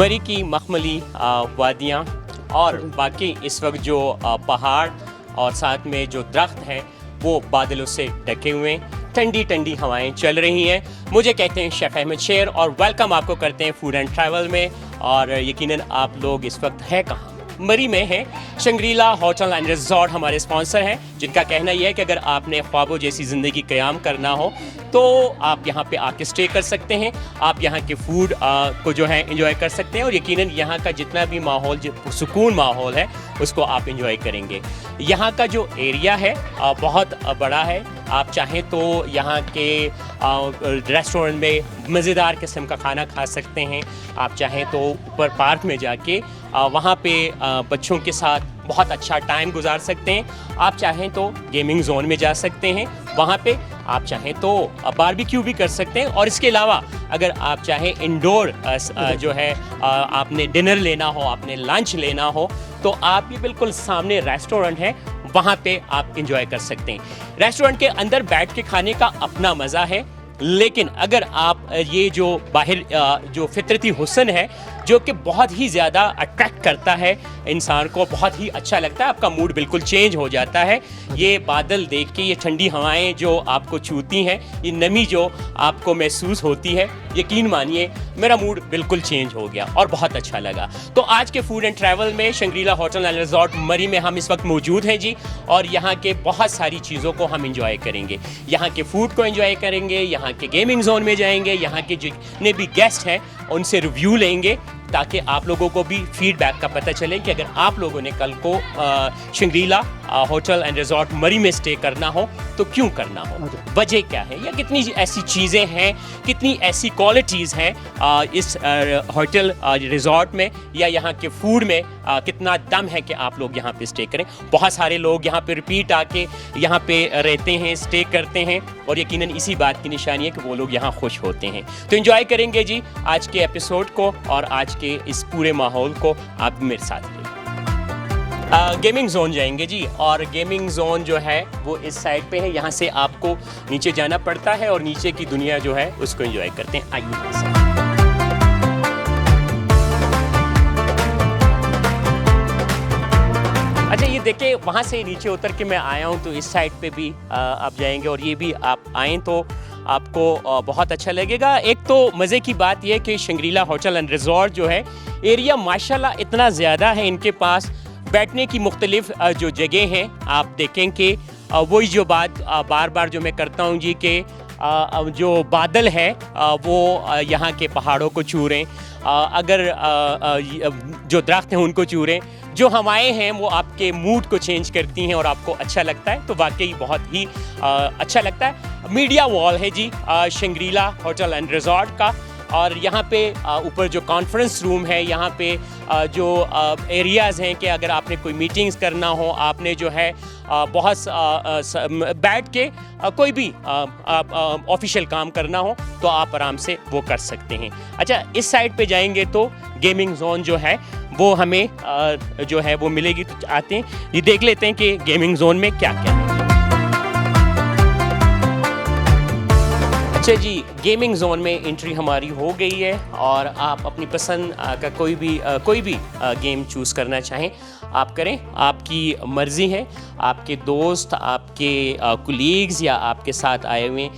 मरी की मखमली वादियाँ और बाकी इस वक्त जो पहाड़ और साथ में जो दरख्त हैं वो बादलों से ढके हुए हैं। ठंडी ठंडी हवाएं चल रही हैं। मुझे कहते हैं शेफ़ अहमद शेर और वेलकम आपको करते हैं फूड एंड ट्रैवल में। और यकीनन आप लोग इस वक्त हैं कहाँ? मरी में है। शंग्रीला होटल एंड रिजॉर्ट हमारे स्पॉन्सर हैं, जिनका कहना यह है कि अगर आपने ख्वाबों जैसी ज़िंदगी क़याम करना हो तो आप यहाँ पे आके स्टे कर सकते हैं। आप यहाँ के फूड को जो है एंजॉय कर सकते हैं और यकीनन यहाँ का जितना भी माहौल सुकून माहौल है उसको आप एंजॉय करेंगे। यहाँ का जो एरिया है बहुत बड़ा है। आप चाहें तो यहाँ के रेस्टोरेंट में मज़ेदार किस्म का खाना खा सकते हैं। आप चाहें तो ऊपर पार्क में जाके वहाँ पे बच्चों के साथ बहुत अच्छा टाइम गुजार सकते हैं। आप चाहें तो गेमिंग जोन में जा सकते हैं, वहाँ पे आप चाहें तो बारबेक्यू भी कर सकते हैं। और इसके अलावा अगर आप चाहें इंडोर जो है आपने डिनर लेना हो, आपने लंच लेना हो, तो आप ये बिल्कुल सामने रेस्टोरेंट है, वहाँ पे आप इंजॉय कर सकते हैं। रेस्टोरेंट के अंदर बैठ के खाने का अपना मज़ा है, लेकिन अगर आप ये जो बाहर जो फितरती हुस्न है जो कि बहुत ही ज़्यादा अट्रैक्ट करता है इंसान को, बहुत ही अच्छा लगता है, आपका मूड बिल्कुल चेंज हो जाता है। ये बादल देख के, ये ठंडी हवाएं जो आपको छूती हैं, ये नमी जो आपको महसूस होती है, यकीन मानिए मेरा मूड बिल्कुल चेंज हो गया और बहुत अच्छा लगा। तो आज के फूड एंड ट्रैवल में शंग्रीला होटल एंड रिजॉर्ट मरी में हम इस वक्त मौजूद हैं जी, और यहाँ के बहुत सारी चीज़ों को हम इंजॉय करेंगे। यहाँ के फूड को इंजॉय करेंगे, यहाँ के गेमिंग जोन में जाएंगे, यहाँ के जितने भी गेस्ट हैं उनसे रिव्यू लेंगे ताकि आप लोगों को भी फीडबैक का पता चले कि अगर आप लोगों ने कल को शंग्रीला होटल एंड रिजॉर्ट मरी में स्टे करना हो तो क्यों करना हो, वजह क्या है, या कितनी ऐसी चीज़ें हैं, कितनी ऐसी क्वालिटीज़ हैं इस होटल रिजॉर्ट में या यहाँ के फूड में, कितना दम है कि आप लोग यहाँ पे स्टे करें। बहुत सारे लोग यहाँ पे रिपीट आके यहाँ पे रहते हैं, स्टे करते हैं, और यकीनन इसी बात की निशानी है कि वो लोग यहाँ खुश होते हैं। तो एंजॉय करेंगे जी आज के एपिसोड को और आज के इस पूरे माहौल को आप मेरे साथ लें। गेमिंग जोन जाएंगे जी, और गेमिंग जोन जो है वो इस साइड पे है। यहाँ से आपको नीचे जाना पड़ता है और नीचे की दुनिया जो है उसको एंजॉय करते हैं। आइए अच्छा, ये देखिए वहाँ से नीचे उतर के मैं आया हूँ, तो इस साइड पे भी आप जाएंगे और ये भी आप आएँ तो आपको बहुत अच्छा लगेगा। एक तो मज़े की बात यह कि शंग्रीला होटल एंड रिजॉर्ट जो है एरिया माशाल्लाह इतना ज़्यादा है, इनके पास बैठने की मुख्तलिफ जो जगह हैं। आप देखें कि वही जो बात बार बार जो मैं करता हूँ जी कि जो बादल है वो यहाँ के पहाड़ों को छू रहे हैं, अगर जो दरख्त हैं उनको छू रहे हैं, जो हवाएं हैं वो आपके मूड को चेंज करती हैं और आपको अच्छा लगता है, तो वाकई बहुत ही अच्छा लगता है। मीडिया वॉल है जी शंग्रीला होटल एंड रिजॉर्ट का, और यहाँ पे ऊपर जो कॉन्फ्रेंस रूम है, यहाँ पे जो एरियाज़ हैं कि अगर आपने कोई मीटिंग्स करना हो, आपने जो है बहुत बैठ के कोई भी ऑफिशियल काम करना हो तो आप आराम से वो कर सकते हैं। अच्छा, इस साइड पे जाएंगे तो गेमिंग जोन जो है वो हमें जो है वो मिलेगी। तो आते हैं ये देख लेते हैं कि गेमिंग जोन में क्या क्या है। अच्छा जी, गेमिंग जोन में एंट्री हमारी हो गई है और आप अपनी पसंद का कोई भी गेम चूज़ करना चाहें आप करें, आपकी मर्ज़ी है। आपके दोस्त, आपके कुलीग्स या आपके साथ आए हुए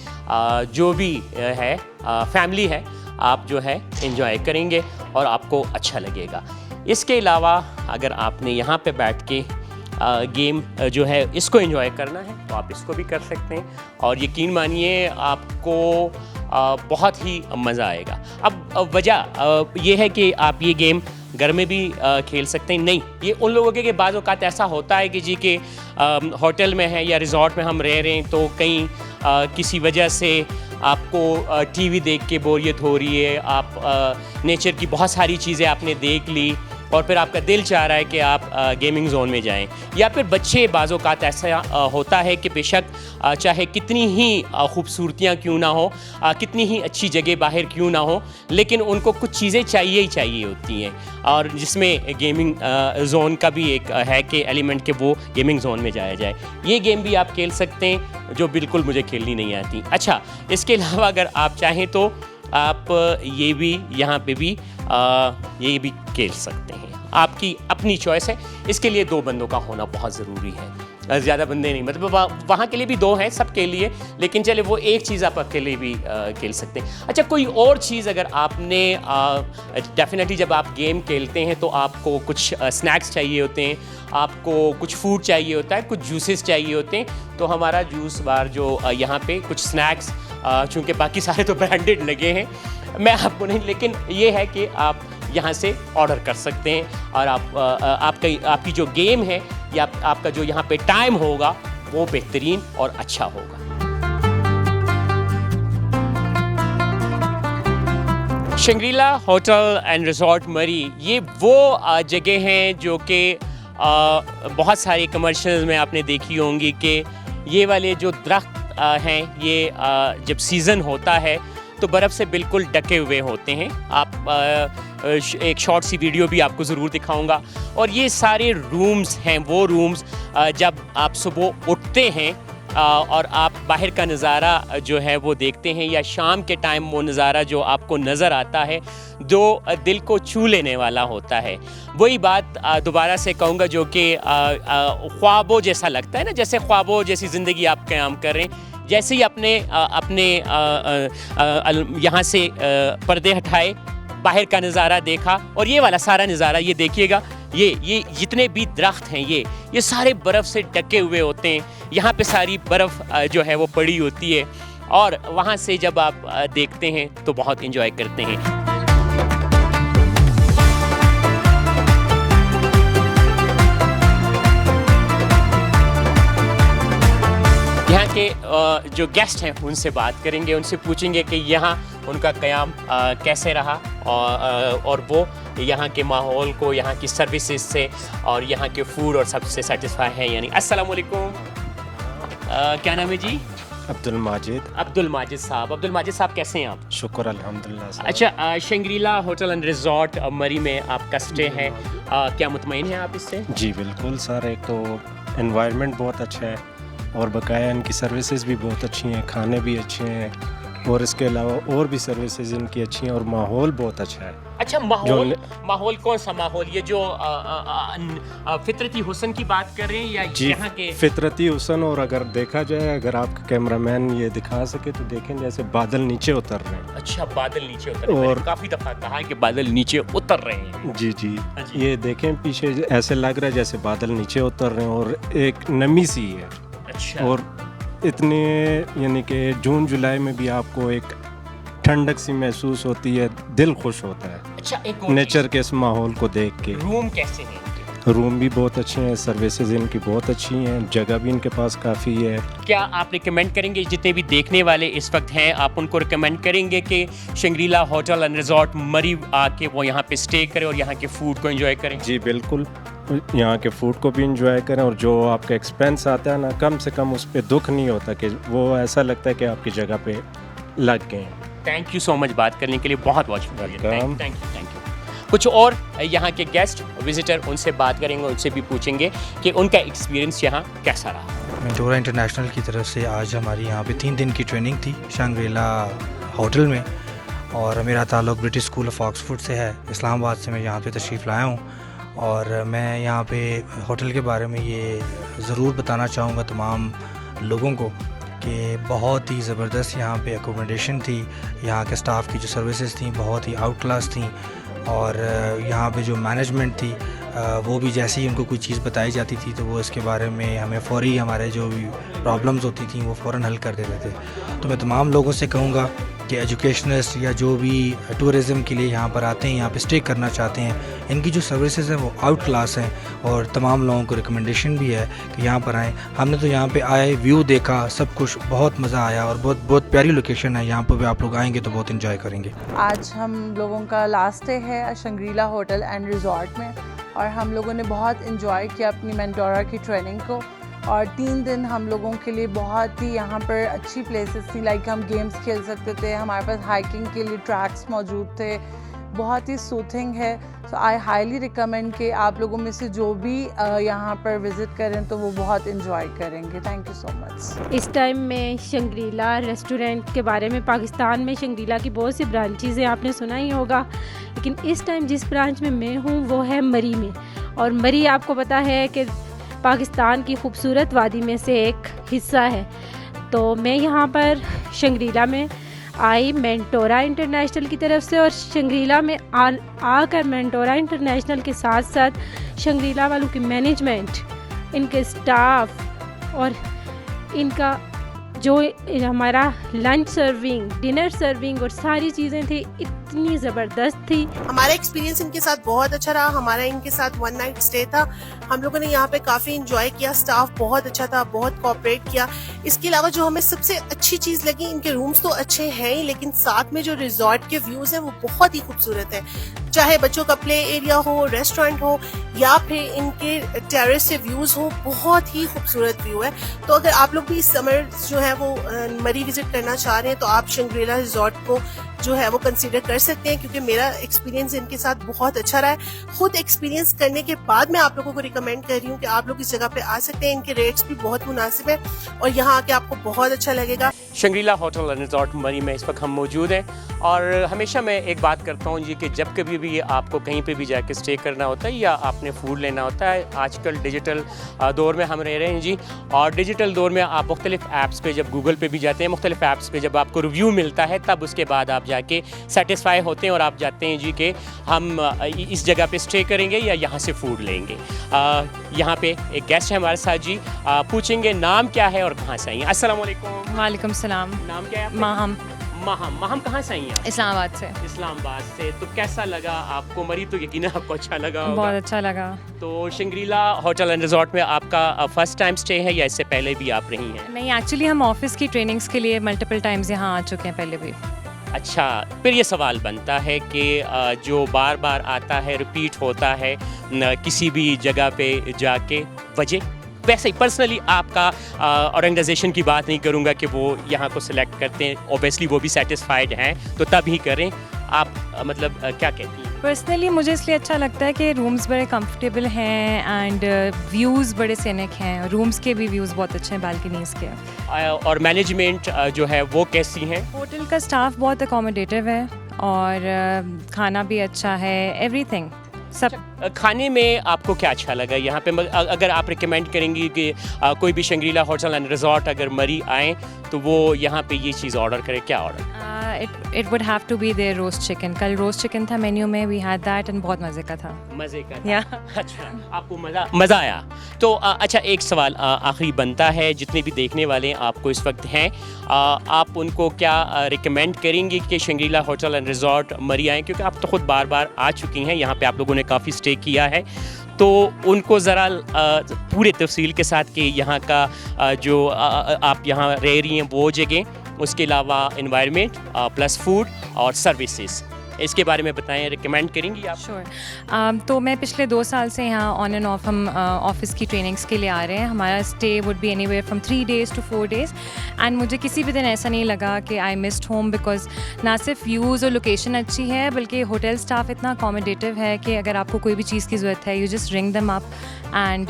जो भी है फैमिली है, आप जो है एंजॉय करेंगे और आपको अच्छा लगेगा। इसके अलावा अगर आपने यहाँ पे बैठ के गेम जो है इसको एंजॉय करना है तो आप इसको भी कर सकते हैं, और यकीन मानिए आपको बहुत ही मज़ा आएगा। अब वजह ये है कि आप ये गेम घर में भी खेल सकते हैं। नहीं, ये उन लोगों के बाज़ औक़ात ऐसा होता है कि जी के होटल में है या रिजॉर्ट में हम रह रहे हैं तो कहीं किसी वजह से आपको टीवी देख के बोरियत हो रही है, आप नेचर की बहुत सारी चीज़ें आपने देख ली और फिर आपका दिल चाह रहा है कि आप गेमिंग जोन में जाएं, या फिर बच्चे बाज़ औक़ात ऐसा होता है कि बेशक चाहे कितनी ही खूबसूरतियाँ क्यों ना हो, कितनी ही अच्छी जगह बाहर क्यों ना हो, लेकिन उनको कुछ चीज़ें चाहिए ही चाहिए होती हैं, और जिसमें गेमिंग जोन का भी एक है कि एलिमेंट के वो गेमिंग जोन में जाया जाए। ये गेम भी आप खेल सकते हैं जो बिल्कुल मुझे खेलनी नहीं आती। अच्छा, इसके अलावा अगर आप चाहें तो आप ये भी यहाँ पे भी ये भी खेल सकते हैं। आपकी अपनी चॉइस है, इसके लिए 2 बंदों का होना बहुत ज़रूरी है, ज़्यादा बंदे नहीं, मतलब वहाँ के लिए भी 2 हैं सबके लिए, लेकिन चले वो एक चीज़ आप अकेले भी खेल सकते हैं। अच्छा, कोई और चीज़ अगर आपने डेफिनेटली जब आप गेम खेलते हैं तो आपको कुछ स्नैक्स चाहिए होते हैं, आपको कुछ फूड चाहिए होता है, कुछ जूसेस चाहिए होते हैं, तो हमारा जूस बार जो यहाँ पे कुछ स्नैक्स, चूँकि बाकी सारे तो ब्रांडेड लगे हैं, मैं आपको नहीं, लेकिन ये है कि आप यहाँ से ऑर्डर कर सकते हैं और आपकी जो गेम है या आपका जो यहाँ पे टाइम होगा वो बेहतरीन और अच्छा होगा। शंग्रीला होटल एंड रिजॉर्ट मरी ये वो जगह हैं जो कि बहुत सारे कमर्शियल्स में आपने देखी होंगी कि ये वाले जो दरख्त हैं ये जब सीज़न होता है तो बर्फ़ से बिल्कुल ढके हुए होते हैं। आप एक शॉर्ट सी वीडियो भी आपको ज़रूर दिखाऊंगा। और ये सारे रूम्स हैं वो रूम्स जब आप सुबह उठते हैं और आप बाहर का नज़ारा जो है वो देखते हैं या शाम के टाइम वो नज़ारा जो आपको नज़र आता है जो दिल को छू लेने वाला होता है। वही बात दोबारा से कहूँगा जो कि ख्वाबों जैसा लगता है ना, जैसे ख्वाबों जैसी ज़िंदगी आप क़याम कर रहे हैं। जैसे ही अपने यहाँ से पर्दे हटाए, बाहर का नज़ारा देखा और ये वाला सारा नज़ारा ये देखिएगा, ये जितने भी दरख्त हैं ये सारे बर्फ़ से ढके हुए होते हैं। यहाँ पे सारी बर्फ़ जो है वो पड़ी होती है और वहाँ से जब आप देखते हैं तो बहुत एंजॉय करते हैं। यहाँ के जो गेस्ट हैं उनसे बात करेंगे, उनसे पूछेंगे कि यहाँ उनका क़याम कैसे रहा और वो यहाँ के माहौल को, यहाँ की सर्विसेज से और यहाँ के फूड और सबसे सेटिस्फाई हैं यानी। अस्सलाम वालेकुम, क्या नाम है जी? अब्दुल माजिद। अब्दुल माजिद साहब कैसे हैं आप? शुक्र अल्हम्दुलिल्लाह साहब। अच्छा, शंग्रीला होटल एंड रिजॉर्ट मरी में आपका स्टे है, क्या मुतमईन हैं आप इससे? जी बिल्कुल सर, एक तो एनवायरनमेंट बहुत अच्छा है और बकाया इनकी सर्विसेज भी बहुत अच्छी हैं, खाने भी अच्छे हैं और इसके अलावा और भी सर्विसेज इनकी अच्छी हैं और माहौल बहुत अच्छा है। अच्छा, माहौल कौन सा माहौल? ये जो फितरती हुस्न की बात कर रहे हैं या यहाँ के? फितरती हुस्न, और अगर देखा जाए, अगर आपका कैमरामैन ये दिखा सके तो देखें जैसे बादल नीचे उतर रहे हैं। अच्छा, बादल नीचे उतर रहे हैं, और काफ़ी दफ़ा कहा है कि बादल नीचे उतर रहे हैं। जी जी, ये देखें पीछे ऐसे लग रहा है जैसे बादल नीचे उतर रहे हैं और एक नमी सी है। अच्छा। और इतने यानी कि जून जुलाई में भी आपको एक ठंडक सी महसूस होती है, दिल खुश होता है। अच्छा, एक नेचर के इस माहौल को देख के। रूम कैसे हैं? रूम भी बहुत अच्छे हैं, सर्विसेज इनकी बहुत अच्छी हैं, जगह भी इनके पास काफ़ी है। क्या आप रिकमेंड करेंगे, जितने भी देखने वाले इस वक्त हैं, आप उनको रिकमेंड करेंगे कि शंग्रीला होटल एंड रिजॉर्ट मरी आके वो यहाँ पे स्टे करें और यहाँ के फूड को एंजॉय करें? जी बिल्कुल, यहाँ के फूड को भी इंजॉय करें और जो आपका एक्सपेंस आता है ना, कम से कम उस पर दुख नहीं होता कि वो ऐसा लगता है कि आपकी जगह पे लग गए हैं। थैंक यू सो मच बात करने के लिए, बहुत बहुत शुक्रिया। Thank you. कुछ और यहाँ के गेस्ट विजिटर, उनसे बात करेंगे, उनसे भी पूछेंगे कि उनका एक्सपीरियंस यहाँ कैसा रहा। मेंटोरा इंटरनेशनल की तरफ से आज हमारी यहाँ पे 3 दिन की ट्रेनिंग थी शंग्रीला होटल में, और मेरा ताल्लुक़ ब्रिटिश स्कूल ऑफ ऑक्सफोर्ड से है। इस्लामाबाद से मैं यहाँ पे तशरीफ़ लाया हूँ और मैं यहाँ पे होटल के बारे में ये ज़रूर बताना चाहूँगा तमाम लोगों को कि बहुत ही ज़बरदस्त यहाँ पे एकोमोडेशन थी, यहाँ के स्टाफ की जो सर्विसेज थी बहुत ही आउट क्लास थी, और यहाँ पे जो मैनेजमेंट थी वो भी जैसे ही उनको कोई चीज़ बताई जाती थी तो वो इसके बारे में हमें फ़ौरी हमारे जो भी प्रॉब्लम्स होती थी वो फ़ौरन हल कर देते थे। तो मैं तमाम लोगों से कहूँगा कि एजुकेशनिस्ट या जो भी टूरिज़म के लिए यहाँ पर आते हैं, यहाँ पे स्टे करना चाहते हैं, इनकी जो सर्विसेज हैं वो आउट क्लास हैं और तमाम लोगों को रिकमेंडेशन भी है कि यहाँ पर आएँ। हमने तो यहाँ पे आए, व्यू देखा, सब कुछ, बहुत मज़ा आया और बहुत प्यारी लोकेशन है। यहाँ पर भी आप लोग आएँगे तो बहुत इन्जॉय करेंगे। आज हम लोगों का लास्ट डे है शंग्रीला होटल एंड रिजॉर्ट में और हम लोगों ने बहुत इन्जॉय किया अपनी मेंटोरा की ट्रेनिंग को, और 3 दिन हम लोगों के लिए बहुत ही यहाँ पर अच्छी प्लेसेस थी। लाइक हम गेम्स खेल सकते थे, हमारे पास हाइकिंग के लिए ट्रैक्स मौजूद थे, बहुत ही सूथिंग है। सो आई हाईली रिकमेंड कि आप लोगों में से जो भी यहाँ पर विज़िट करें तो वो बहुत इंजॉय करेंगे। Thank you so much. इस टाइम में शंग्रीला रेस्टोरेंट के बारे में, पाकिस्तान में शंग्रीला की बहुत सी ब्रांचेज़ हैं, आपने सुना ही होगा, लेकिन इस टाइम जिस ब्रांच में मैं हूँ वो है मरी में। और मरी आपको पता है कि पाकिस्तान की खूबसूरत वादी में से एक हिस्सा है। तो मैं यहाँ पर शंग्रीला में आई मेंटोरा इंटरनेशनल की तरफ से, और शंग्रीला में आकर मेंटोरा इंटरनेशनल के साथ साथ शंग्रीला वालों की मैनेजमेंट, इनके स्टाफ और इनका जो हमारा लंच सर्विंग, डिनर सर्विंग और सारी चीज़ें थी, इतनी ज़बरदस्त थी। हमारा एक्सपीरियंस इनके साथ बहुत अच्छा रहा। हमारा इनके साथ 1 नाइट स्टे था। हम लोगों ने यहाँ पे काफ़ी इंजॉय किया। स्टाफ बहुत अच्छा था, बहुत कोऑपरेट किया। इसके अलावा जो हमें सबसे अच्छी चीज़ लगी, इनके रूम्स तो अच्छे हैं ही, लेकिन साथ में जो रिजॉर्ट के व्यूज़ हैं वो बहुत ही खूबसूरत है। चाहे बच्चों का प्ले एरिया हो, रेस्टोरेंट हो, या फिर इनके टेरेस से व्यूज़ हो, बहुत ही खूबसूरत व्यू है। तो अगर आप लोग भी इस समर जो है वो मरी विजिट करना चाह रहे हैं तो आप शंग्रीला रिजॉर्ट को जो है वो कंसीडर कर सकते हैं, क्योंकि मेरा एक्सपीरियंस इनके साथ बहुत अच्छा रहा है। खुद एक्सपीरियंस करने के बाद मैं आप लोगों को रिकमेंड कर रही हूँ कि आप लोग इस जगह पे आ सकते हैं। इनके रेट्स भी बहुत मुनासिब है और यहाँ आके आपको बहुत अच्छा लगेगा। शंग्रीला होटल एंड रिजॉर्ट मरी में इस वक्त हम मौजूद हैं, और हमेशा मैं एक बात करता हूँ जी कि जब कभी भी आपको कहीं पे भी जाके स्टे करना होता है या आपने फूड लेना होता है, आजकल डिजिटल दौर में हम रह रहे हैं जी, और डिजिटल दौर में आप मुख्तलिफ ऐप्स पे जब गूगल पे भी जाते हैं, मुख्तलिफ ऐप्स पे जब आपको रिव्यू मिलता है, तब उसके बाद आप जाके सेटिस्फाई होते हैं और आप जाते हैं जी कि हम इस जगह पे स्टे करेंगे या यहाँ से फूड लेंगे। यहाँ पे एक गेस्ट है हमारे साथ जी, पूछेंगे नाम क्या है और कहाँ से आई हैं। अस्सलाम वालेकुम। वालेकुम सलाम। नाम क्या है आपका? माहम। माहम कहाँ से आई हैं आप? इस्लामाबाद से। इस्लामाबाद से। तो कैसा लगा आपको मरी? तो यकीनन आपको अच्छा लगा होगा। बहुत अच्छा लगा। तो शंग्रीला होटल एंड रिजॉर्ट में आपका फर्स्ट टाइम स्टे है या इससे पहले भी आप रही हैं? नहीं, एक्चुअली हम ऑफिस की ट्रेनिंग्स के लिए मल्टीपल टाइम्स यहाँ आ चुके हैं पहले भी। अच्छा, फिर ये सवाल बनता है कि जो बार बार आता है, रिपीट होता है किसी भी जगह पे जाके, वजह? वैसे ही पर्सनली आपका ऑर्गेनाइजेशन की बात नहीं करूँगा कि वो यहाँ को सिलेक्ट करते हैं, ओबियसली वो भी सेटिस्फाइड हैं तो तब ही करें। आप मतलब क्या कहती हैं? पर्सनली मुझे इसलिए अच्छा लगता है कि रूम्स बड़े कंफर्टेबल हैं एंड व्यूज़ बड़े सीनिक हैं। रूम्स के भी व्यूज़ बहुत अच्छे हैं, बालकनीज़ के। और मैनेजमेंट जो है वो कैसी है? होटल का स्टाफ बहुत अकोमोडेटिव है और खाना भी अच्छा है, एवरीथिंग सब। खाने में आपको क्या अच्छा लगा यहाँ पे? अगर आप रिकमेंड करेंगी कि कोई भी शंग्रीला होटल एंड रिजॉर्ट अगर मरी आए तो वो यहाँ पे ये चीज़ ऑर्डर करे, क्या order? It would have to be there roast chicken. कल रोस्ट चिकन था मेन्यू में, वी हैड दैट एंड बहुत मज़े का था। मज़े का था? या अच्छा, आपको मज़ा आया? तो अच्छा, एक सवाल आखिरी बनता है, जितने भी देखने वाले आपको इस वक्त हैं, आप उनको क्या रिकमेंड करेंगे कि शंग्रीला होटल एंड रिजॉर्ट मरी आएँ? क्योंकि आप तो ख़ुद बार बार आ चुकी हैं यहाँ पे, आप लोगों ने काफ़ी स्टे किया है, तो उनको ज़रा पूरे तफसील के साथ कि यहाँ का जो आप यहाँ रह रही हैं वो जगह, उसके अलावा एनवायरनमेंट प्लस फूड और सर्विसेज, इसके बारे में बताएं, रिकमेंड करेंगी आप? श्योर। तो मैं पिछले 2 साल से यहाँ ऑन एंड ऑफ हम ऑफिस की ट्रेनिंग्स के लिए आ रहे हैं। हमारा stay would be anywhere from 3 days to 4 days and मुझे किसी भी दिन ऐसा नहीं लगा कि आई मिस्ड होम, बिकॉज ना सिर्फ व्यूज़ और लोकेशन अच्छी है बल्कि होटल स्टाफ इतना अकोमोडेटिव है कि अगर आपको कोई भी चीज़ की ज़रूरत है, you just ring them up and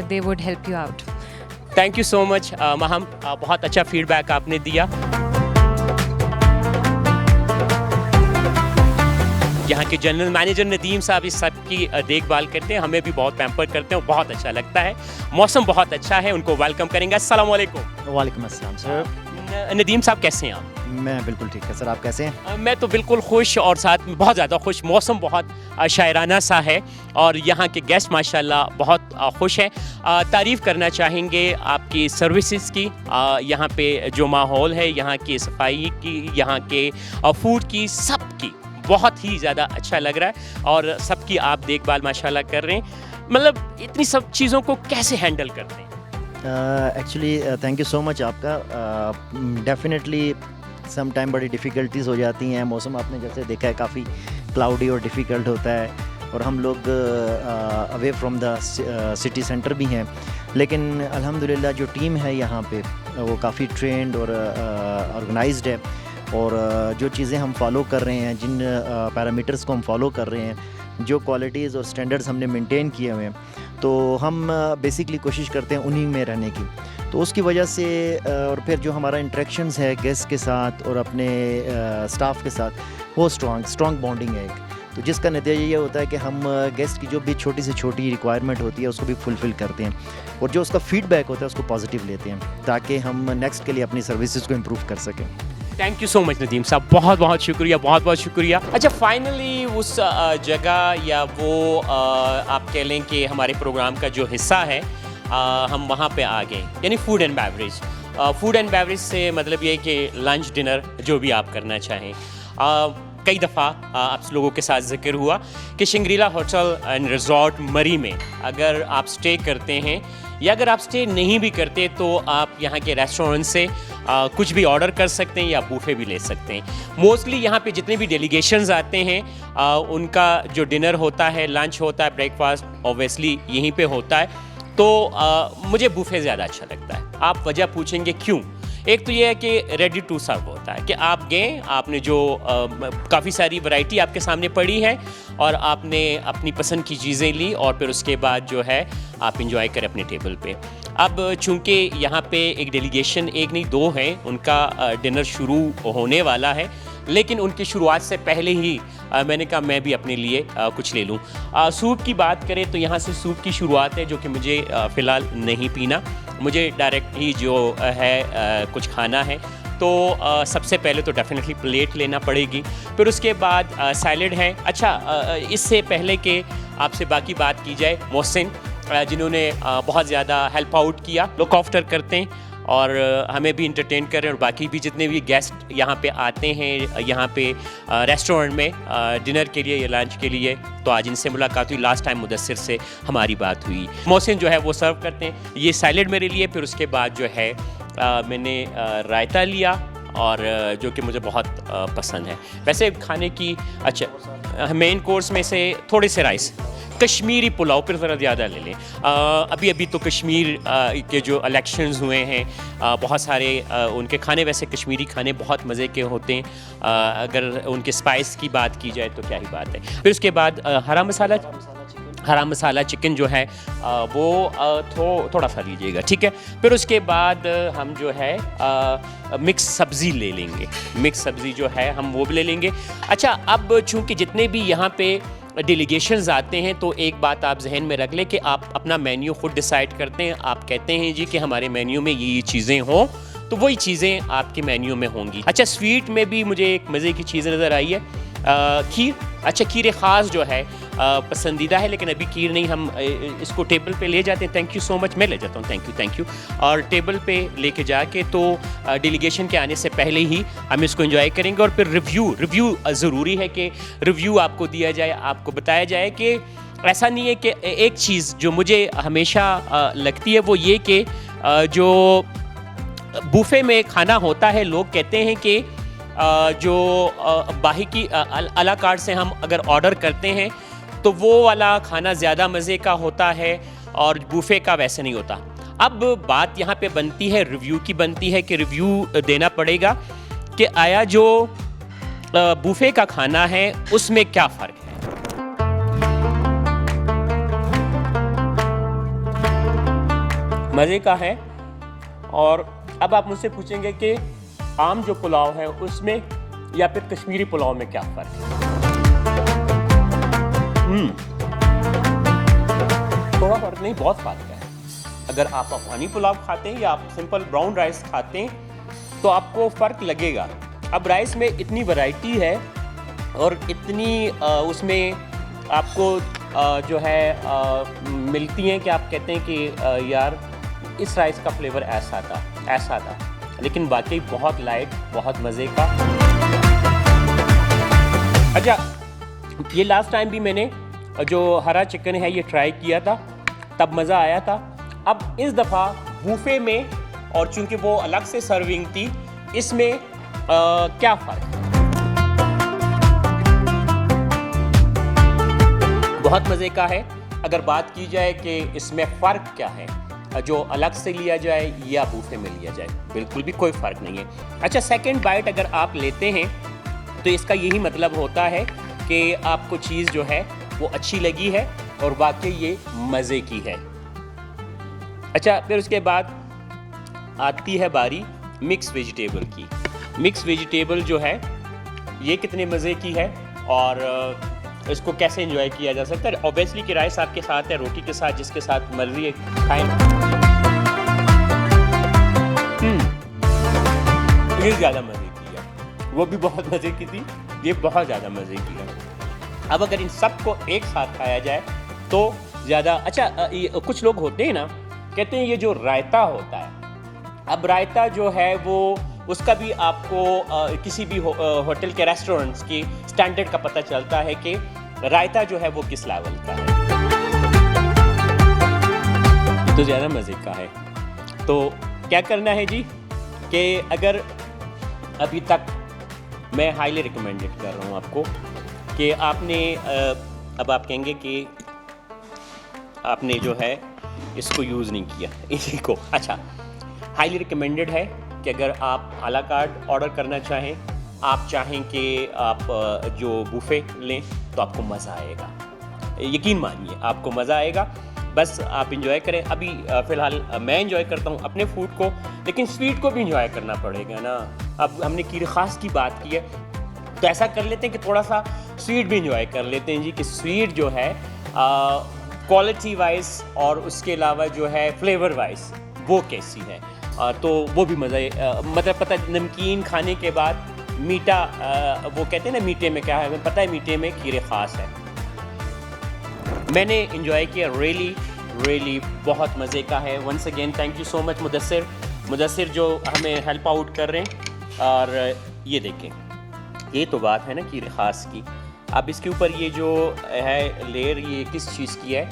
they would help you out. Thank you so much Maham, बहुत अच्छा फीडबैक आपने दिया। यहाँ के जनरल मैनेजर नदीम साहब इस सब की देखभाल करते हैं, हमें भी बहुत पैम्पर करते हैं, बहुत अच्छा लगता है। मौसम बहुत अच्छा है, उनको वेलकम करेंगे। अस्सलाम वालेकुम। वालेकुम अस्सलाम सर। नदीम साहब कैसे हैं आप? मैं बिल्कुल ठीक है सर, आप कैसे हैं? मैं तो बिल्कुल खुश और साथ में बहुत ज़्यादा खुश। मौसम बहुत शायराना सा है और यहाँ के गेस्ट माशाल्लाह बहुत खुश हैं। तारीफ़ करना चाहेंगे आपकी सर्विसेज की, यहाँ पे जो माहौल है, यहाँ की सफाई की, यहाँ के फूड की, सब की बहुत ही ज़्यादा अच्छा लग रहा है और सबकी आप देखभाल माशाल्लाह कर रहे हैं। मतलब इतनी सब चीज़ों को कैसे हैंडल करते हैं? Actually thank you so much आपका। डेफिनेटली सम टाइम बड़ी डिफ़िकल्टीज़ हो जाती हैं। मौसम आपने जैसे देखा है काफ़ी क्लाउडी और डिफ़िकल्ट होता है और हम लोग away from the city centre भी हैं, लेकिन अल्हम्दुलिल्लाह जो टीम है यहाँ पे वो काफ़ी ट्रेंड और ऑर्गेनाइज्ड है और जो चीज़ें हम फॉलो कर रहे हैं, जिन पैरामीटर्स को हम फॉलो कर रहे हैं, जो क्वालिटीज़ और स्टैंडर्ड्स हमने मेंटेन किए हुए हैं, तो हम बेसिकली कोशिश करते हैं उन्हीं में रहने की। तो उसकी वजह से और फिर जो हमारा इंटरेक्शंस है गेस्ट के साथ और अपने स्टाफ के साथ, वो स्ट्रॉन्ग बॉन्डिंग है एक। तो जिसका नतीजा ये होता है कि हम गेस्ट की जो भी छोटी से छोटी रिक्वायरमेंट होती है उसको भी फुलफ़िल करते हैं, और जो उसका फीडबैक होता है उसको पॉजिटिव लेते हैं, ताकि हम नेक्स्ट के लिए अपनी सर्विसेज को इम्प्रूव कर सकें। Thank you so much Nadeem साहब, बहुत बहुत शुक्रिया, बहुत बहुत शुक्रिया। अच्छा, फाइनली उस जगह या वो आप कह लें कि हमारे प्रोग्राम का जो हिस्सा है, हम वहाँ पे आ गए, यानी food and beverage. Food and beverage से मतलब ये है कि लंच डिनर जो भी आप करना चाहें। कई दफ़ा आप लोगों के साथ जिक्र हुआ कि शंग्रीला होटल एंड रिजॉर्ट मरी में अगर आप स्टे करते हैं, या अगर आप स्टे नहीं भी करते तो आप यहाँ के रेस्टोरेंट से कुछ भी ऑर्डर कर सकते हैं या बूफे भी ले सकते हैं। मोस्टली यहाँ पे जितने भी डेलीगेशंस आते हैं उनका जो डिनर होता है, लंच होता है, ब्रेकफास्ट ऑब्वियसली यहीं पे होता है। तो मुझे बूफे ज़्यादा अच्छा लगता है। आप वजह पूछेंगे क्यों? एक तो ये है कि रेडी टू सर्व होता है कि आप गए, आपने जो काफ़ी सारी वैरायटी आपके सामने पड़ी है और आपने अपनी पसंद की चीज़ें ली और फिर उसके बाद जो है आप इंजॉय करें अपने टेबल पे। अब चूंकि यहाँ पे एक डेलीगेशन, एक नहीं दो हैं, उनका डिनर शुरू होने वाला है, लेकिन उनकी शुरुआत से पहले ही मैंने कहा मैं भी अपने लिए कुछ ले लूँ। सूप की बात करें तो यहाँ से सूप की शुरुआत है, जो कि मुझे फ़िलहाल नहीं पीना, मुझे डायरेक्ट ही जो है कुछ खाना है। तो सबसे पहले तो डेफिनेटली प्लेट लेना पड़ेगी, फिर उसके बाद सैलड है। अच्छा, इससे पहले कि आपसे बाकी बात की जाए, मोहसिन जिन्होंने बहुत ज़्यादा हेल्प आउट किया, लुक आफ्टर करते हैं और हमें भी इंटरटेन कर रहे हैं, और बाकी भी जितने भी गेस्ट यहाँ पे आते हैं यहाँ पे रेस्टोरेंट में डिनर के लिए या लंच के लिए, तो आज इनसे मुलाकात हुई। लास्ट टाइम मुदस्सिर से हमारी बात हुई। मोहसिन जो है वो सर्व करते हैं ये सैलड मेरे लिए, फिर उसके बाद जो है मैंने रायता लिया और जो कि मुझे बहुत पसंद है। वैसे खाने की, अच्छा, मेन कोर्स में से थोड़े से राइस, कश्मीरी पुलाव फिर ज़रा ज़्यादा ले लें। अभी तो कश्मीर के जो इलेक्शंस हुए हैं, बहुत सारे उनके खाने, वैसे कश्मीरी खाने बहुत मज़े के होते हैं, अगर उनके स्पाइस की बात की जाए तो क्या ही बात है। फिर उसके बाद हरा मसाला चिकन जो है वो थोड़ा सा लीजिएगा, ठीक है। फिर उसके बाद हम जो है मिक्स सब्ज़ी ले लेंगे, मिक्स सब्ज़ी जो है हम वो भी ले लेंगे। अच्छा, अब चूँकि जितने भी यहाँ पे डेलीगेशंस आते हैं तो एक बात आप जहन में रख लें कि आप अपना मेन्यू खुद डिसाइड करते हैं। आप कहते हैं जी कि हमारे मेन्यू में ये चीज़ें हों, तो वही चीज़ें आपके मेन्यू में होंगी। अच्छा, स्वीट में भी मुझे एक मज़े की चीज़ नज़र आई है, खीर। अच्छा, खीर ख़ास जो है पसंदीदा है, लेकिन अभी खीर नहीं, हम इसको टेबल पे ले जाते हैं। थैंक यू सो मच, मैं ले जाता हूँ, थैंक यू। और टेबल पे लेके जाके तो डेलीगेशन के आने से पहले ही हम इसको एंजॉय करेंगे, और फिर रिव्यू ज़रूरी है कि रिव्यू आपको दिया जाए, आपको बताया जाए कि ऐसा नहीं है कि एक चीज़ जो मुझे हमेशा लगती है वो ये कि जो बूफे में खाना होता है, लोग कहते हैं कि जो बाही की अला कार्ट से हम अगर ऑर्डर करते हैं तो वो वाला खाना ज़्यादा मज़े का होता है और बूफे का वैसे नहीं होता। अब बात यहाँ पे बनती है, रिव्यू की बनती है कि रिव्यू देना पड़ेगा कि आया जो बूफे का खाना है उसमें क्या फ़र्क है। मज़े का है। और अब आप मुझसे पूछेंगे कि आम जो पुलाव है उसमें या फिर कश्मीरी पुलाव में क्या फ़र्क है। थोड़ा फ़र्क नहीं, बहुत फ़र्क है। अगर आप अफगानी पुलाव खाते हैं या आप सिंपल ब्राउन राइस खाते हैं तो आपको फ़र्क लगेगा। अब राइस में इतनी वैरायटी है और इतनी उसमें आपको जो है मिलती हैं कि आप कहते हैं कि यार इस राइस का फ्लेवर ऐसा था, लेकिन वाकई बहुत लाइट, बहुत मज़े का। अच्छा, ये लास्ट टाइम भी मैंने जो हरा चिकन है ये ट्राई किया था, तब मज़ा आया था। अब इस दफ़ा बूफे में, और चूंकि वो अलग से सर्विंग थी, इसमें क्या फ़र्क है? बहुत मज़े का है। अगर बात की जाए कि इसमें फ़र्क क्या है, जो अलग से लिया जाए या बूफे में लिया जाए, बिल्कुल भी कोई फ़र्क नहीं है। अच्छा, सेकंड बाइट अगर आप लेते हैं तो इसका यही मतलब होता है कि आपको चीज़ जो है वो अच्छी लगी है और वाकई ये मज़े की है। अच्छा, फिर उसके बाद आती है बारी मिक्स वेजिटेबल की। मिक्स वेजिटेबल जो है ये कितने मज़े की है और इसको कैसे एंजॉय किया जा सकता है। ऑब्वियसली कि राइस आपके साथ है, रोटी के साथ, जिसके साथ मर्जी है खाएं। ये ज़्यादा मज़े की है, वो भी बहुत मज़े की थी, ये बहुत ज़्यादा मज़े की है। अब अगर इन सब को एक साथ खाया जाए तो ज़्यादा अच्छा। कुछ लोग होते हैं ना, कहते हैं ये जो रायता होता है, अब रायता जो है वो उसका भी आपको किसी भी होटल के रेस्टोरेंट्स की स्टैंडर्ड का पता चलता है कि रायता जो है वो किस लेवल का है। तो ज़्यादा मज़े का है। तो क्या करना है जी कि अगर अभी तक मैं हाईली रिकमेंडेड कर रहा हूँ आपको कि आपने अब आप कहेंगे कि आपने जो है इसको यूज़ नहीं किया इसी को। अच्छा, हाईली रिकमेंडेड है कि अगर आप आ ला कार्ट ऑर्डर करना चाहें, आप चाहें कि आप जो बुफे लें तो आपको मज़ा आएगा, यकीन मानिए आपको मज़ा आएगा। बस आप इंजॉय करें। अभी फ़िलहाल मैं इंजॉय करता हूँ अपने फूड को, लेकिन स्वीट को भी इंजॉय करना पड़ेगा ना। अब हमने कीर ख़ास की बात की है तो ऐसा कर लेते हैं कि थोड़ा सा स्वीट भी इंजॉय कर लेते हैं जी, कि स्वीट जो है क्वालिटी वाइज और उसके अलावा जो है फ्लेवर वाइज वो कैसी है। तो वो भी मज़ा मतलब पता, नमकीन खाने के बाद मीठा, वो कहते हैं ना मीठे में क्या है, हमें पता है मीठे में खीर ख़ास है। मैंने इंजॉय किया, रियली बहुत मज़े का है। Once again thank you so much Mudassir जो हमें हेल्प आउट कर रहे हैं। और ये देखें, ये तो बात है ना खीर ख़ास की। अब इसके ऊपर ये जो है लेयर, ये किस चीज़ की है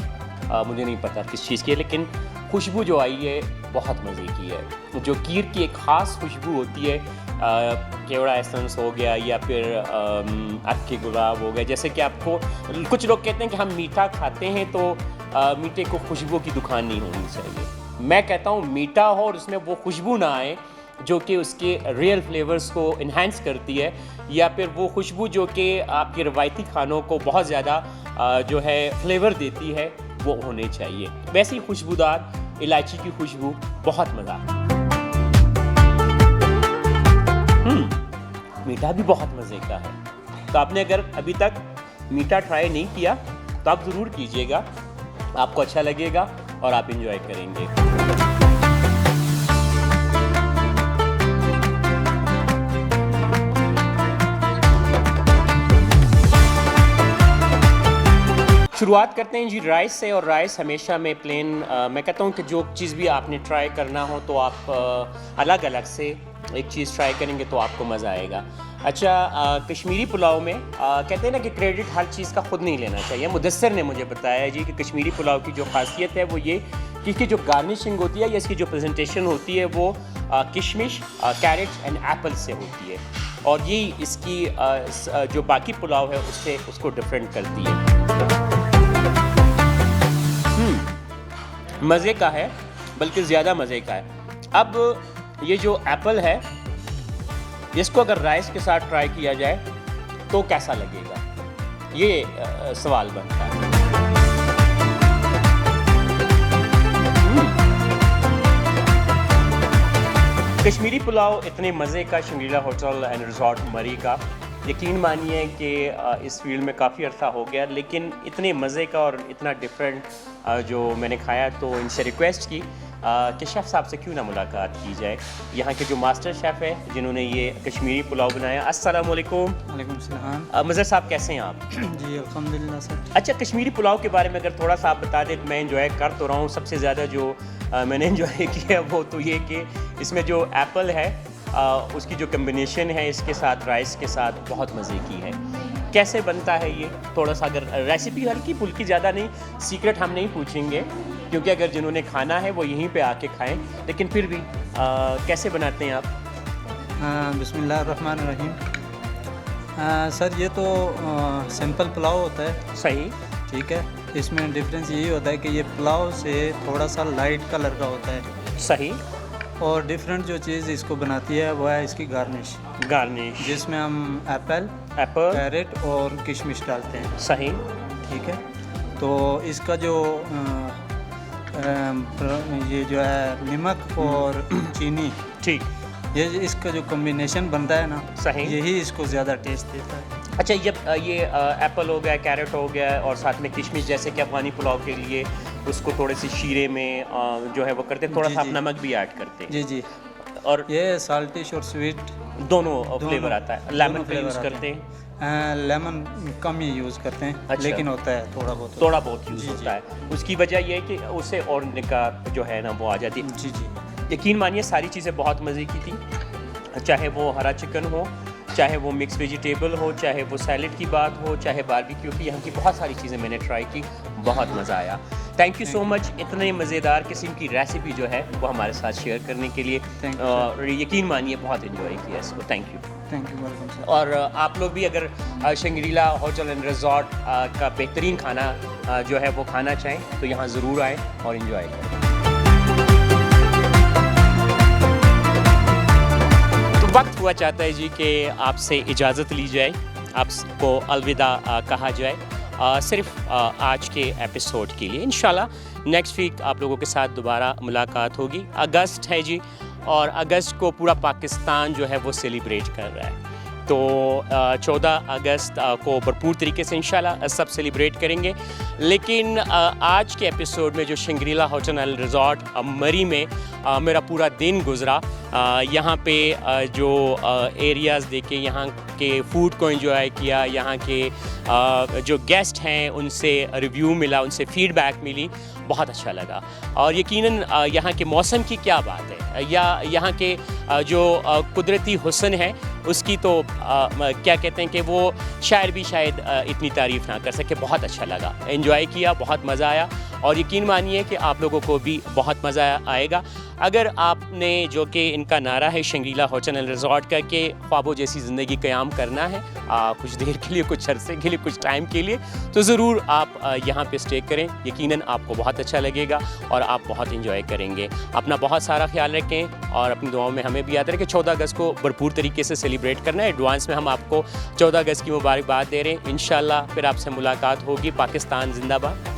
मुझे नहीं पता किस चीज़ की है, लेकिन खुशबू जो आई है बहुत मज़े की है। जो खीर की एक ख़ास खुशबू होती है, केवड़ा एसेंस हो गया या फिर अक्के गुलाब हो गया। जैसे कि आपको कुछ लोग कहते हैं कि हम मीठा खाते हैं तो मीठे को खुशबू की दुकान नहीं होनी चाहिए। मैं कहता हूँ मीठा हो और उसमें वो खुशबू ना आए जो कि उसके रियल फ्लेवर्स को इन्हांस करती है, या फिर वो खुशबू जो कि आपके रवायती खानों को बहुत ज़्यादा जो है फ्लेवर देती है, वो होने चाहिए। वैसी खुशबूदार इलायची की खुशबू, बहुत मज़ा। मीठा भी बहुत मज़े का है। तो आपने अगर अभी तक मीठा ट्राई नहीं किया तो आप ज़रूर कीजिएगा, आपको अच्छा लगेगा और आप इंजॉय करेंगे। शुरुआत करते हैं जी राइस से। और राइस हमेशा मैं प्लेन, मैं कहता हूँ कि जो चीज़ भी आपने ट्राई करना हो तो आप अलग अलग से एक चीज़ ट्राई करेंगे तो आपको मज़ा आएगा। अच्छा, कश्मीरी पुलाव में कहते हैं ना कि क्रेडिट हर चीज़ का खुद नहीं लेना चाहिए। मुदस्सिर ने मुझे बताया जी कि कश्मीरी पुलाव की जो खासियत है वो ये कि इसकी जो गार्निशिंग होती है या इसकी जो प्रेजेंटेशन होती है वो किशमिश, कैरेट एंड एप्पल से होती है, और ये इसकी जो बाकी पुलाव है उससे उसको डिफरेंट करती है। मज़े का है, बल्कि ज़्यादा मज़े का है। अब ये जो एप्पल है, इसको अगर राइस के साथ ट्राई किया जाए तो कैसा लगेगा, ये सवाल बनता है। कश्मीरी पुलाव इतने मज़े का शंग्रीला होटल एंड रिजॉर्ट मरी का, यकीन मानिए कि इस फील्ड में काफ़ी अर्सा हो गया, लेकिन इतने मज़े का और इतना डिफरेंट जो मैंने खाया, तो इनसे रिक्वेस्ट की कि शेफ़ साहब से क्यों ना मुलाकात की जाए। यहाँ के जो मास्टर शेफ़ है जिन्होंने ये कश्मीरी पुलाव बनाया। अस्सलाम वालेकुम। वालेकुम सलाम। मज़र साहब कैसे हैं आप? जी अल्हम्दुलिल्लाह सर। अच्छा, कश्मीरी पुलाव के बारे में अगर थोड़ा सा आप बता दें। मैं एंजॉय कर तो रहा हूँ, सबसे ज़्यादा जो मैंने एंजॉय किया वो तो ये कि इसमें जो एप्पल है उसकी जो कम्बिनेशन है इसके साथ राइस के साथ बहुत मज़े की है। कैसे बनता है ये, थोड़ा सा अगर रेसिपी हल्की फुल्की, ज़्यादा नहीं, सीक्रेट हम नहीं पूछेंगे क्योंकि अगर जिन्होंने खाना है वो यहीं पे आके खाएं, लेकिन फिर भी कैसे बनाते हैं आप? बिस्मिल्लाहिर्रहमानिर्रहीम। सर ये तो सिंपल पुलाव होता है। सही, ठीक है। इसमें डिफरेंस यही होता है कि ये पुलाव से थोड़ा सा लाइट कलर का होता है, सही। और डिफरेंट जो चीज़ इसको बनाती है वो है इसकी गार्निश, गार्निश, जिसमें हम एप्पल, कैरेट और किशमिश डालते हैं। सही। ठीक है, तो इसका जो ये जो है नमक और चीनी, ठीक, ये इसका जो कॉम्बिनेशन बनता है ना, सही, यही इसको ज़्यादा टेस्ट देता है। अच्छा, ये एप्पल हो गया, कैरेट हो गया और साथ में किशमिश, जैसे कि अफगानी पुलाव के लिए उसको थोड़े से शीरे में जो है वो करते हैं, थोड़ा सा नमक भी ऐड करते हैं। जी जी। और ये साल्टिश और स्वीट दोनों फ्लेवर आता है। लेमन का यूज़ करते हैं? लेमन कम ही यूज़ करते हैं। अच्छा। लेकिन होता है थोड़ा बहुत यूज़ जी, होता है। उसकी वजह ये है कि उससे और निकाह जो है ना वो आ जाती है। जी जी। यकीन मानिए सारी चीज़ें बहुत मज़े की थी, चाहे वो हरा चिकन हो, चाहे वो मिक्स वेजिटेबल हो, चाहे वो सैलेड की बात हो, चाहे बारबेक्यू की, यहाँ की बहुत सारी चीज़ें मैंने ट्राई की, बहुत मज़ा आया। थैंक यू सो मच इतने मज़ेदार किस्म की रेसिपी जो है वो हमारे साथ शेयर करने के लिए। Thank you, और यकीन मानिए बहुत इन्जॉय किया इसको। Thank you. Thank you, welcome sir. और आप लोग भी अगर शंग्रीला होटल एंड रिजॉर्ट का बेहतरीन खाना जो है वो खाना चाहें तो यहाँ ज़रूर आएँ और इन्जॉय करें। तो वक्त हुआ चाहता है जी कि आपसे इजाज़त ली जाए, आपको अलविदा कहा जाए, सिर्फ आज के एपिसोड के लिए। इंशाल्लाह नेक्स्ट वीक आप लोगों के साथ दोबारा मुलाकात होगी। अगस्त है जी, और अगस्त को पूरा पाकिस्तान जो है वो सेलिब्रेट कर रहा है, तो 14 अगस्त को भरपूर तरीके से इंशाल्लाह सब सेलिब्रेट करेंगे। लेकिन आज के एपिसोड में जो शंग्रीला होटल एंड रिजॉर्ट मरी में मेरा पूरा दिन गुज़रा, यहाँ पे जो एरियाज़ देखे, यहाँ के फूड को एंजॉय किया, यहाँ के जो गेस्ट हैं उनसे रिव्यू मिला, उनसे फीडबैक मिली, बहुत अच्छा लगा। और यकीनन यहाँ के मौसम की क्या बात है, या यहाँ के जो कुदरती हुस्न है उसकी तो क्या कहते हैं कि वो शायर भी शायद इतनी तारीफ़ ना कर सके। बहुत अच्छा लगा, एंजॉय किया, बहुत मज़ा आया, और यकीन मानिए कि आप लोगों को भी बहुत मज़ा आएगा। अगर आपने, जो कि इनका नारा है शंग्रीला होटल एंड रिजॉर्ट का, कि ख्वाबों जैसी ज़िंदगी क़याम करना है कुछ देर के लिए, कुछ अरसे के लिए, कुछ टाइम के लिए, तो ज़रूर आप यहाँ पे स्टे करें। यकीनन आपको बहुत अच्छा लगेगा और आप बहुत इंजॉय करेंगे। अपना बहुत सारा ख्याल रखें और अपनी दुआओं में हमें भी याद रखें। 14 अगस्त को भरपूर तरीके से सेलिब्रेट करना है। एडवांस में हम आपको 14 अगस्त की मुबारकबाद दे रहे हैं। इंशाल्लाह फिर आपसे मुलाकात होगी। पाकिस्तान जिंदाबाद।